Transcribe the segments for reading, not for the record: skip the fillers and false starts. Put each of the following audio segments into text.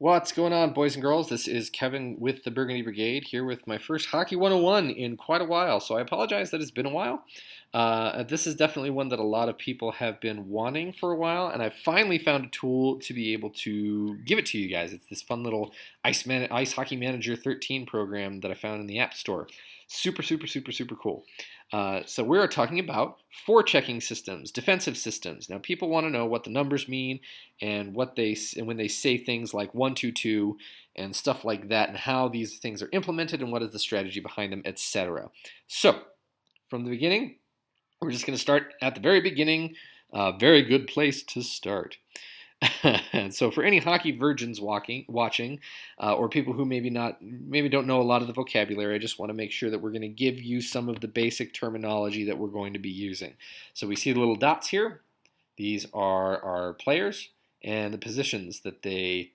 What's going on, boys and girls? This is Kevin with the Burgundy Brigade here with my first Hockey 101 in quite a while, so I apologize that it's been a while. This is definitely one that a lot of people have been wanting for a while, and I finally found a tool to be able to give it to you guys. It's this fun little Ice Hockey Manager 13 program that I found in the App Store. Super, super, super, super cool. So we're talking about forechecking systems, defensive systems. Now, people want to know what the numbers mean and when they say things like 1-2-2 and stuff like that, and how these things are implemented and what is the strategy behind them, etc. So, from the beginning, we're just going to start at the very beginning. Very good place to start. So for any hockey virgins watching, or people who maybe don't know a lot of the vocabulary, I just want to make sure that we're going to give you some of the basic terminology that we're going to be using. So we see the little dots here. These are our players and the positions that they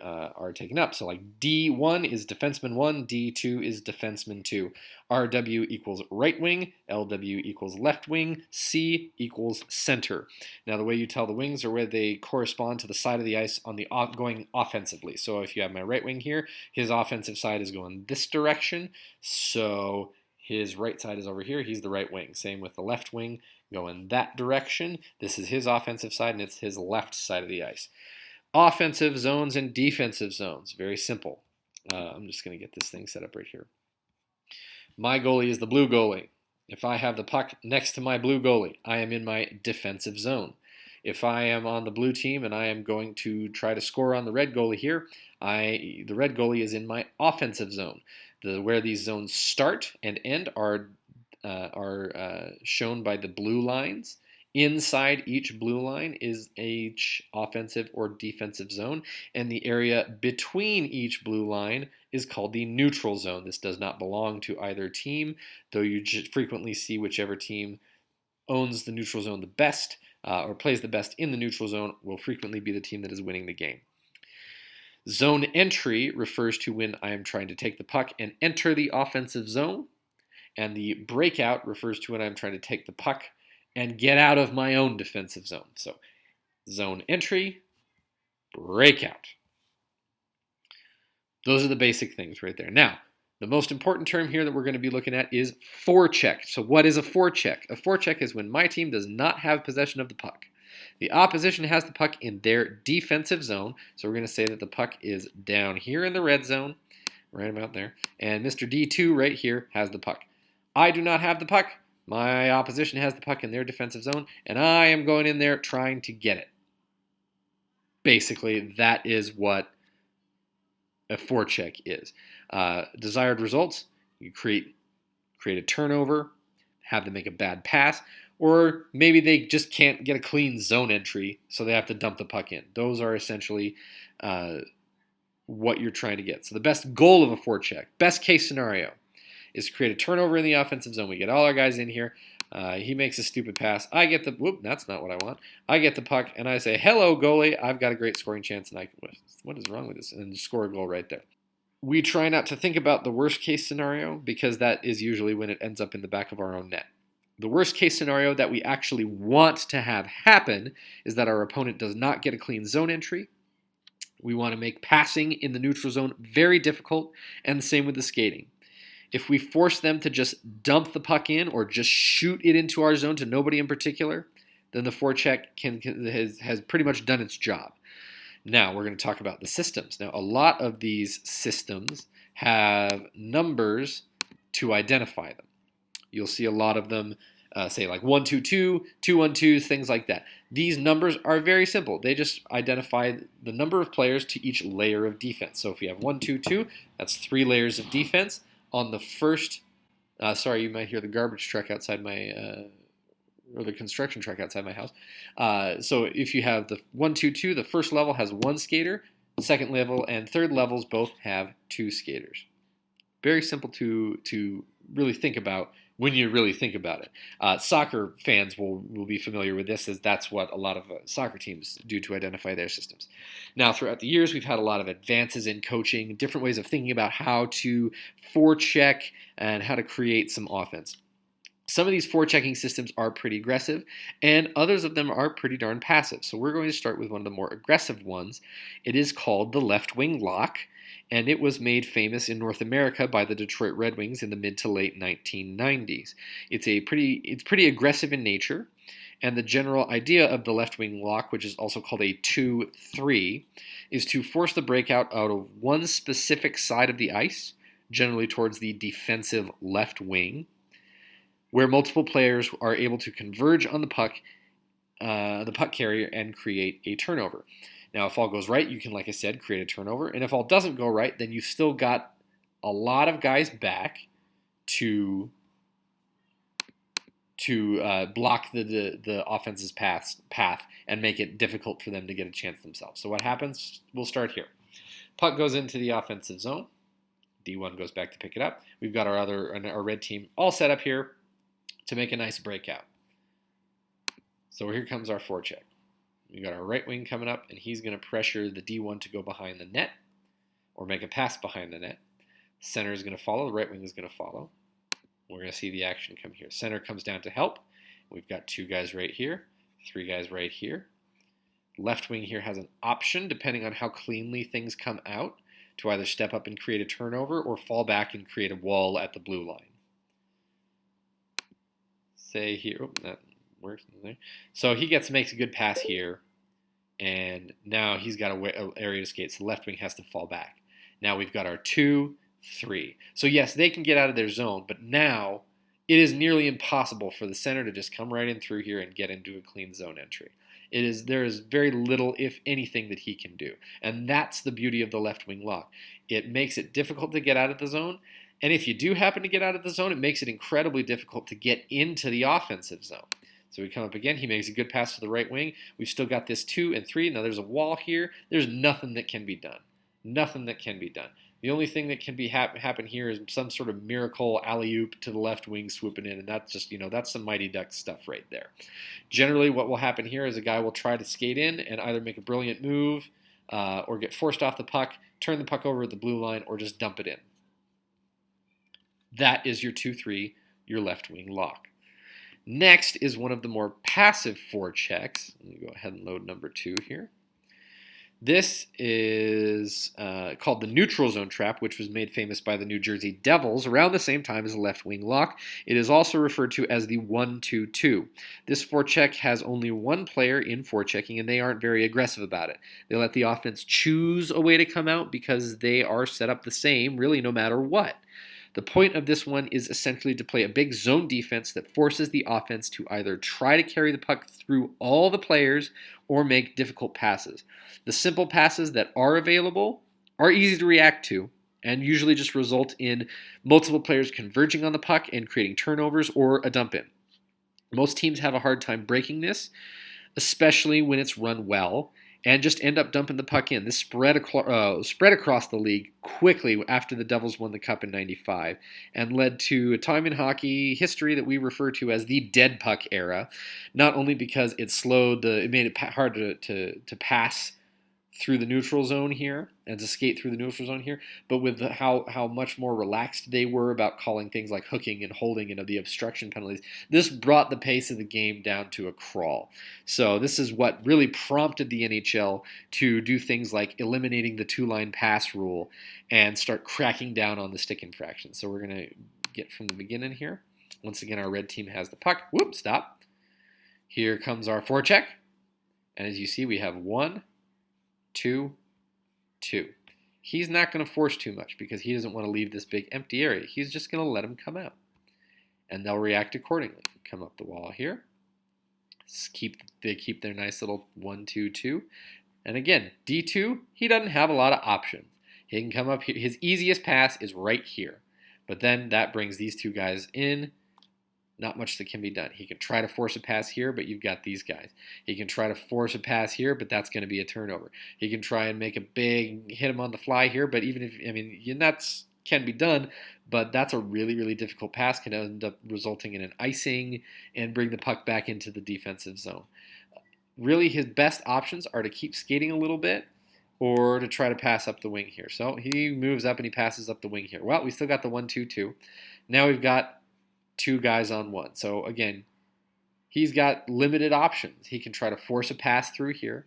are taken up. So like D1 is defenseman 1, D2 is defenseman 2. RW equals right wing, LW equals left wing, C equals center. Now the way you tell the wings are where they correspond to the side of the ice on the going offensively. So if you have my right wing here, his offensive side is going this direction. So his right side is over here. He's the right wing. Same with the left wing going that direction. This is his offensive side, and it's his left side of the ice. Offensive zones and defensive zones. Very simple. I'm just going to get this thing set up right here. My goalie is the blue goalie. If I have the puck next to my blue goalie, I am in my defensive zone. If I am on the blue team and I am going to try to score on the red goalie here, the red goalie is in my offensive zone. Where these zones start and end are shown by the blue lines. Inside each blue line is each offensive or defensive zone, and the area between each blue line is called the neutral zone. This does not belong to either team, though you frequently see whichever team owns the neutral zone the best or plays the best in the neutral zone will frequently be the team that is winning the game. Zone entry refers to when I am trying to take the puck and enter the offensive zone, and the breakout refers to when I'm trying to take the puck and get out of my own defensive zone. So, zone entry, breakout. Those are the basic things right there. Now, the most important term here that we're going to be looking at is forecheck. So what is a forecheck? A forecheck is when my team does not have possession of the puck. The opposition has the puck in their defensive zone. So we're going to say that the puck is down here in the red zone, right about there. And Mr. D2 right here has the puck. I do not have the puck. My opposition has the puck in their defensive zone, and I am going in there trying to get it. Basically, that is what a forecheck is. Desired results, you create a turnover, have them make a bad pass, or maybe they just can't get a clean zone entry, so they have to dump the puck in. Those are essentially what you're trying to get. So the best goal of a forecheck, best case scenario, is to create a turnover in the offensive zone. We get all our guys in here. He makes a stupid pass. I get the, that's not what I want. I get the puck, and I say, hello, goalie. I've got a great scoring chance, and what is wrong with this? And score a goal right there. We try not to think about the worst case scenario because that is usually when it ends up in the back of our own net. The worst case scenario that we actually want to have happen is that our opponent does not get a clean zone entry. We want to make passing in the neutral zone very difficult, and the same with the skating. If we force them to just dump the puck in or just shoot it into our zone to nobody in particular, then the forecheck has pretty much done its job. Now we're going to talk about the systems. Now a lot of these systems have numbers to identify them. You'll see a lot of them say like 1-2-2, 2-1-2s, things like that. These numbers are very simple. They just identify the number of players to each layer of defense. So if you have 1-2-2, that's 3 layers of defense. On the first, sorry, you might hear the garbage truck outside my, or the construction truck outside my house. So if you have the 1-2-2, the first level has 1 skater, second level and third levels both have 2 skaters. Very simple to really think about when you really think about it. Soccer fans will be familiar with this, as that's what a lot of soccer teams do to identify their systems. Now, throughout the years, we've had a lot of advances in coaching, different ways of thinking about how to forecheck and how to create some offense. Some of these forechecking systems are pretty aggressive, and others of them are pretty darn passive. So we're going to start with one of the more aggressive ones. It is called the left wing lock, and it was made famous in North America by the Detroit Red Wings in the mid to late 1990s. It's pretty aggressive in nature, and the general idea of the left wing lock, which is also called a 2-3, is to force the breakout out of one specific side of the ice, generally towards the defensive left wing, where multiple players are able to converge on the puck carrier, and create a turnover. Now, if all goes right, you can, like I said, create a turnover. And if all doesn't go right, then you've still got a lot of guys back to block the offense's path and make it difficult for them to get a chance themselves. So what happens? We'll start here. Puck goes into the offensive zone. D1 goes back to pick it up. We've got our red team all set up here to make a nice breakout. So here comes our forecheck. We got our right wing coming up, and he's going to pressure the D1 to go behind the net or make a pass behind the net. Center is going to follow. The right wing is going to follow. We're going to see the action come here. Center comes down to help. We've got 2 guys right here, 3 guys right here. Left wing here has an option, depending on how cleanly things come out, to either step up and create a turnover or fall back and create a wall at the blue line. Say here, that works. So he makes a good pass here, and now he's got an area to skate, so the left wing has to fall back. Now we've got our 2-3. So yes, they can get out of their zone, but now it is nearly impossible for the center to just come right in through here and get into a clean zone entry. There is very little, if anything, that he can do. And that's the beauty of the left wing lock. It makes it difficult to get out of the zone. And if you do happen to get out of the zone, it makes it incredibly difficult to get into the offensive zone. So we come up again. He makes a good pass to the right wing. We've still got this 2 and 3. Now there's a wall here. There's nothing that can be done. Nothing that can be done. The only thing that can be happen here is some sort of miracle alley-oop to the left wing swooping in, and that's just, that's some Mighty Ducks stuff right there. Generally, what will happen here is a guy will try to skate in and either make a brilliant move or get forced off the puck, turn the puck over at the blue line, or just dump it in. That is your 2-3, your left wing lock. Next is one of the more passive forechecks. Let me go ahead and load number 2 here. This is called the neutral zone trap, which was made famous by the New Jersey Devils around the same time as the left wing lock. It is also referred to as the 1-2-2. This forecheck has only one player in forechecking, and they aren't very aggressive about it. They let the offense choose a way to come out because they are set up the same, really, no matter what. The point of this one is essentially to play a big zone defense that forces the offense to either try to carry the puck through all the players or make difficult passes. The simple passes that are available are easy to react to and usually just result in multiple players converging on the puck and creating turnovers or a dump in. Most teams have a hard time breaking this, especially when it's run well, and just end up dumping the puck in. This spread across the league quickly after the Devils won the Cup in '95 and led to a time in hockey history that we refer to as the dead puck era, not only because it made it hard to pass through the neutral zone here and to skate through the neutral zone here, but with how much more relaxed they were about calling things like hooking and holding and the obstruction penalties, this brought the pace of the game down to a crawl. So this is what really prompted the NHL to do things like eliminating the 2-line pass rule and start cracking down on the stick infractions. So we're going to get from the beginning here. Once again, our red team has the puck. Whoop, stop. Here comes our forecheck. And as you see, we have 1, 2, 2. He's not going to force too much because he doesn't want to leave this big empty area. He's just going to let him come out. And they'll react accordingly. Come up the wall here. They keep their nice little 1, 2, 2. And again, D2, he doesn't have a lot of options. He can come up here. His easiest pass is right here. But then that brings these 2 guys in. Not much that can be done. He can try to force a pass here, but you've got these guys. He can try to force a pass here, but that's going to be a turnover. He can try and make a big hit him on the fly here, but even if, that's can be done, but that's a really, really difficult pass, can end up resulting in an icing and bring the puck back into the defensive zone. Really, his best options are to keep skating a little bit or to try to pass up the wing here. So he moves up and he passes up the wing here. Well, we still got the 1-2-2. Now we've got 2 guys on 1. So again, he's got limited options. He can try to force a pass through here,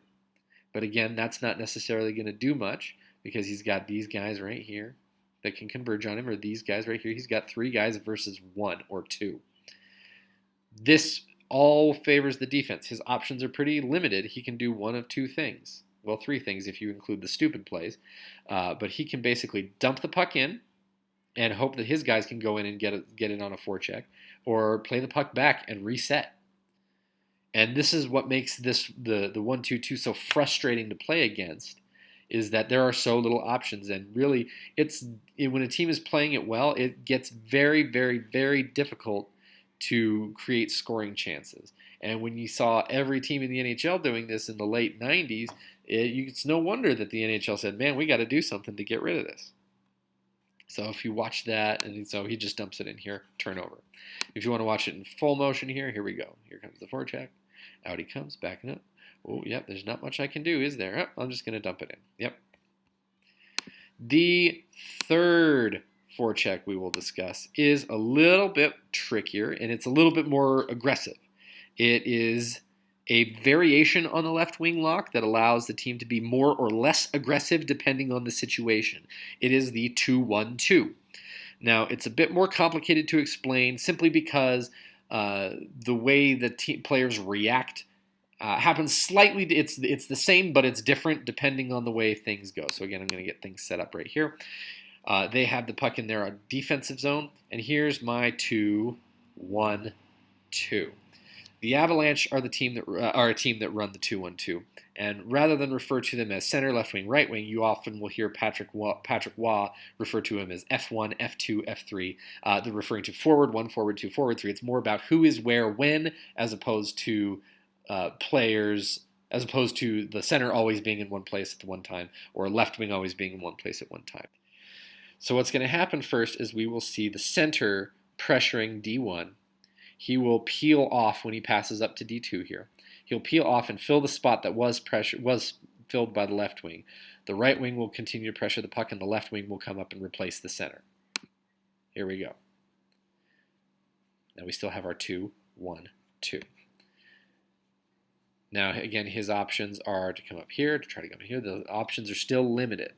but again, that's not necessarily going to do much because he's got these guys right here that can converge on him, or these guys right here. He's got 3 guys versus 1 or 2. This all favors the defense. His options are pretty limited. He can do one of 2 things. Well, 3 things if you include the stupid plays. But he can basically dump the puck in and hope that his guys can go in and get it on a forecheck, or play the puck back and reset. And this is what makes this the 1-2-2 so frustrating to play against, is that there are so little options. And really, when a team is playing it well, it gets very, very, very difficult to create scoring chances. And when you saw every team in the NHL doing this in the late 90s, it's no wonder that the NHL said, man, we got to do something to get rid of this. So if you watch that, and so he just dumps it in here, turnover. If you want to watch it in full motion here we go. Here comes the forecheck. Out he comes, backing up. Oh, yep, there's not much I can do, is there? Oh, I'm just going to dump it in. Yep. The third forecheck we will discuss is a little bit trickier, and it's a little bit more aggressive. It is a variation on the left wing lock that allows the team to be more or less aggressive depending on the situation. It is the 2-1-2. Now, it's a bit more complicated to explain simply because the way the players react happens slightly. It's the same, but it's different depending on the way things go. So again, I'm going to get things set up right here. They have the puck in their defensive zone, and here's my 2-1-2. The Avalanche are a team that run the 2-1-2, and rather than refer to them as center, left wing, right wing, you often will hear Patrick Waugh refer to him as F1, F2, F3. They're referring to forward 1, forward 2, forward 3. It's more about who is where when, as opposed to players, as opposed to the center always being in one place at the one time, or left wing always being in one place at one time. So what's going to happen first is we will see the center pressuring D1. He will peel off when he passes up to D2 here. He'll peel off and fill the spot that was filled by the left wing. The right wing will continue to pressure the puck, and the left wing will come up and replace the center. Here we go. Now we still have our 2-1-2. Now, again, his options are to come up here, to try to come here. The options are still limited.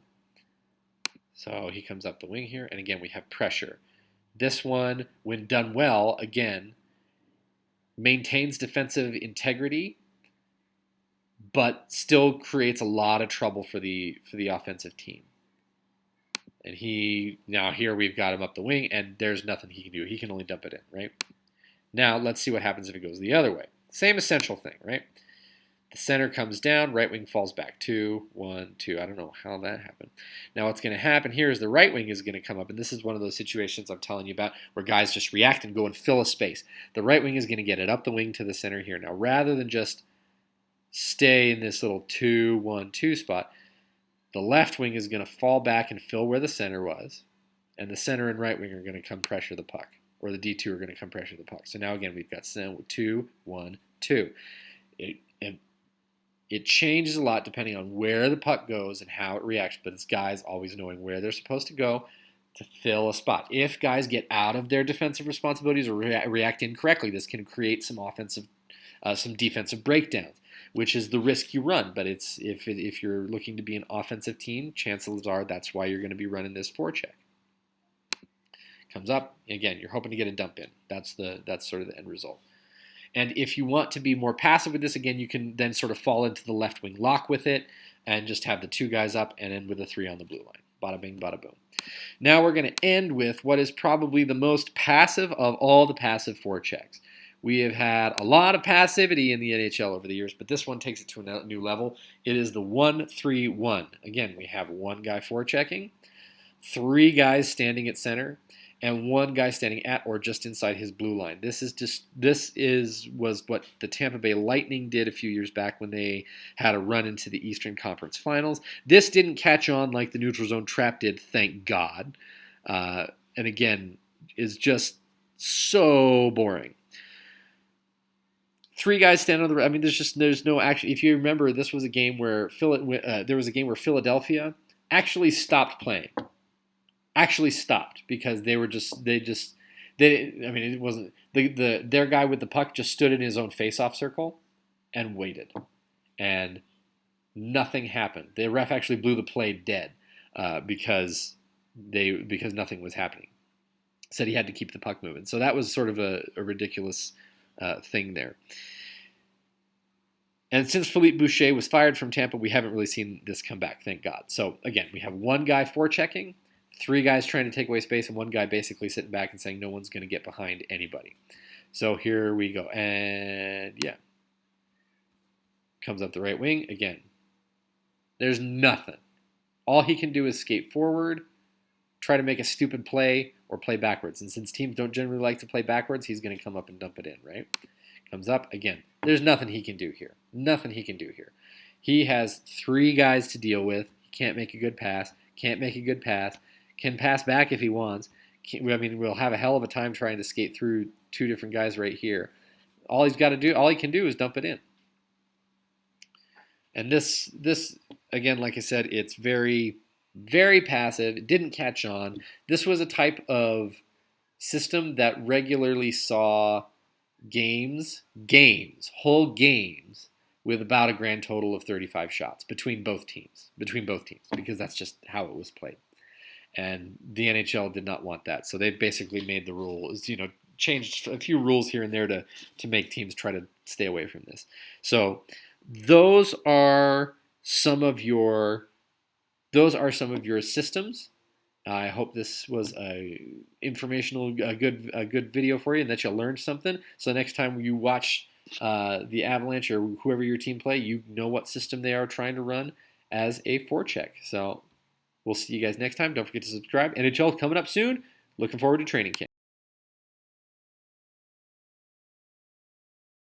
So he comes up the wing here, and again, we have pressure. This one, when done well, again, maintains defensive integrity, but still creates a lot of trouble for the offensive team. And now here we've got him up the wing, and there's nothing he can do. He can only dump it in, right? Now let's see what happens if it goes the other way. Same essential thing, right? The center comes down, right wing falls back. 2, 1, 2. I don't know how that happened. Now what's going to happen here is the right wing is going to come up, and this is one of those situations I'm telling you about where guys just react and go and fill a space. The right wing is going to get it up the wing to the center here. Now rather than just stay in this little 2-1-2 spot, the left wing is going to fall back and fill where the center was, and the center and right wing are going to come pressure the puck, or the D2 are going to come pressure the puck. So now again we've got 2-1-2. It changes a lot depending on where the puck goes and how it reacts, but it's guys always knowing where they're supposed to go to fill a spot. If guys get out of their defensive responsibilities or react incorrectly, this can create some defensive breakdowns, which is the risk you run. But if you're looking to be an offensive team, chances are that's why you're going to be running this forecheck. Comes up again. You're hoping to get a dump in. That's sort of the end result. And if you want to be more passive with this, again, you can then sort of fall into the left wing lock with it and just have the 2 guys up and end with a 3 on the blue line. Bada bing, bada boom. Now we're going to end with what is probably the most passive of all the passive forechecks. We have had a lot of passivity in the NHL over the years, but this one takes it to a new level. It is the 1-3-1. Again, we have 1 guy forechecking, 3 guys standing at center, and 1 guy standing at or just inside his blue line. This was what the Tampa Bay Lightning did a few years back when they had a run into the Eastern Conference Finals. This didn't catch on like the neutral zone trap did, thank God. And again, is just so boring. 3 guys stand on the. I mean, there's no action. If you remember, this was a game where Philadelphia actually stopped playing. Actually stopped because they I mean, it wasn't their guy with the puck just stood in his own face-off circle and waited, and nothing happened. The ref actually blew the play dead because nothing was happening. Said he had to keep the puck moving. So that was sort of a ridiculous thing there. And since Philippe Boucher was fired from Tampa, we haven't really seen this come back, thank God. So again, we have one guy forechecking, three guys trying to take away space, and one guy basically sitting back and saying no one's going to get behind anybody. So here we go. And yeah, comes up the right wing again. There's nothing. All he can do is skate forward, try to make a stupid play, or play backwards. And since teams don't generally like to play backwards, he's going to come up and dump it in, right? Comes up again. There's nothing he can do here. Nothing he can do here. He has three guys to deal with. He can't make a good pass. Can't make a good pass. Can pass back if he wants. I mean, we'll have a hell of a time trying to skate through two different guys right here. All he can do is dump it in. And this again, like I said, it's very, very passive. It didn't catch on. This was a type of system that regularly saw whole games, with about a grand total of 35 shots between both teams, because that's just how it was played. And the NHL did not want that, so they basically made the rules, changed a few rules here and there to make teams try to stay away from this. So those are some of your systems. I hope this was a good video for you, and that you learned something. So next time you watch the Avalanche or whoever your team play, you know what system they are trying to run as a forecheck. So we'll see you guys next time. Don't forget to subscribe. NHL coming up soon. Looking forward to training camp.